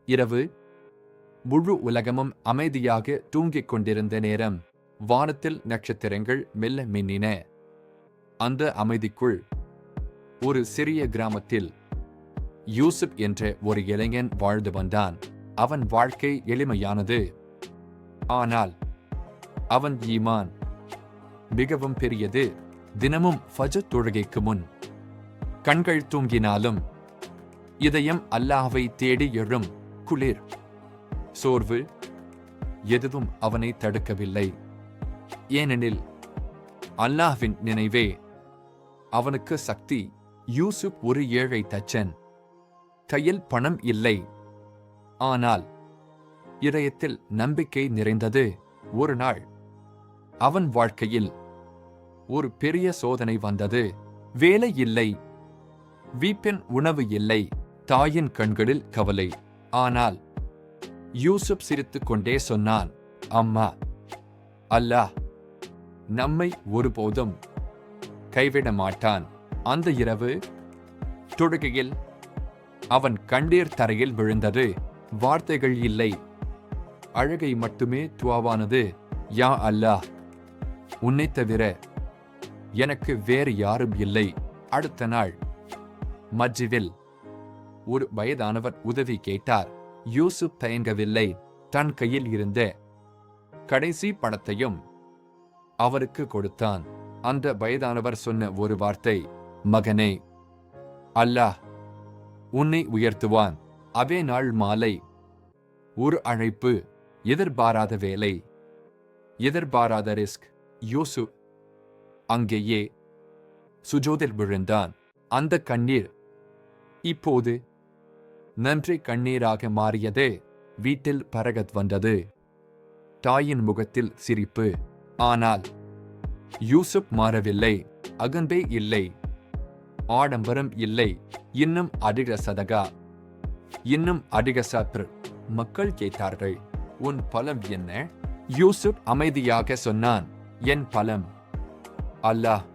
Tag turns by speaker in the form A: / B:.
A: இரவு. முழு உலகமும் அமைதியாக தூங்கிக் கொண்டிருந்த நேரம். வானத்தில் நட்சத்திரங்கள் மெல்ல மின்னின. அந்த அமைதிக்குள் ஒரு சிறிய கிராமத்தில் யூசுப் என்ற ஒரு இளைஞன் வாழ்ந்து வந்தான். அவன் வாழ்க்கை எளிமையானது. ஆனால் அவன் ஈமான் மிகவும் பெரியது. தினமும் ஃபஜர் தொழுகைக்கு முன் கண்கள் தூங்கினாலும் இதயம் அல்லாஹ்வை தேடி எழும். குளிர், சோர்வு எதுவும் அவனை தடுக்கவில்லை. ஏனெனில் அல்லாஹ்வின் நினைவே அவனுக்கு சக்தி. யூசுப் ஒரு ஏழை தச்சன். கையில் பணம் இல்லை, ஆனால் இதயத்தில் நம்பிக்கை நிறைந்தது. ஒரு நாள் அவன் வாழ்க்கையில் ஒரு பெரிய சோதனை வந்தது. வேலை இல்லை, வீட்டின் உணவு இல்லை, தாயின் கண்களில் கவலை. ஆனால் யூசுப் சிரித்துக் கொண்டே சொன்னான், அம்மா, அல்லாஹ் நம்மை ஒருபோதும் கைவிட மாட்டான். அந்த இரவு தொழுகையில் அவன் கண்ணீர் தரையில் விழுந்தது. வார்த்தைகள் இல்லை, அழுகை மட்டுமே துவாவானது. யா அல்லாஹ், உன்னைத் தவிர எனக்கு வேறு யாரும் இல்லை. அடுத்த நாள் மஸ்ஜிதில் ஒரு வயதானவர் உதவி கேட்டார். யூசுப் தயங்கவில்லை. தன் கையில் இருந்த கடைசி பணத்தையும் அவருக்கு கொடுத்தான். அந்த வயதானவர் சொன்ன ஒரு வார்த்தை, மகனே, அல்லாஹ் உன்னை உயர்த்துவான். அதே நாள் மாலை ஒரு அழைப்பு. எதிர்பாராத வேலை, எதிர்பாராத ரிஸ்க். யூசுப் அங்கேயே சுஜூதில் விழுந்தான். அந்த கண்ணீர் இப்போது நன்றி கண்ணீராக மாறியது. வீட்டில் பரகத் வந்தது. தாயின் முகத்தில் சிரிப்பு. ஆனால் யூசுப் மாறவில்லை. அகன்பே இல்லை, ஆடம்பரம் இல்லை, இன்னும் அதிக சதகா, இன்னும் அதிக சப்ர். மக்கள் கேட்டார்கள், உன் பலம் என்ன? யூசுப் அமைதியாக சொன்னான், என் பலம் அல்லாஹ்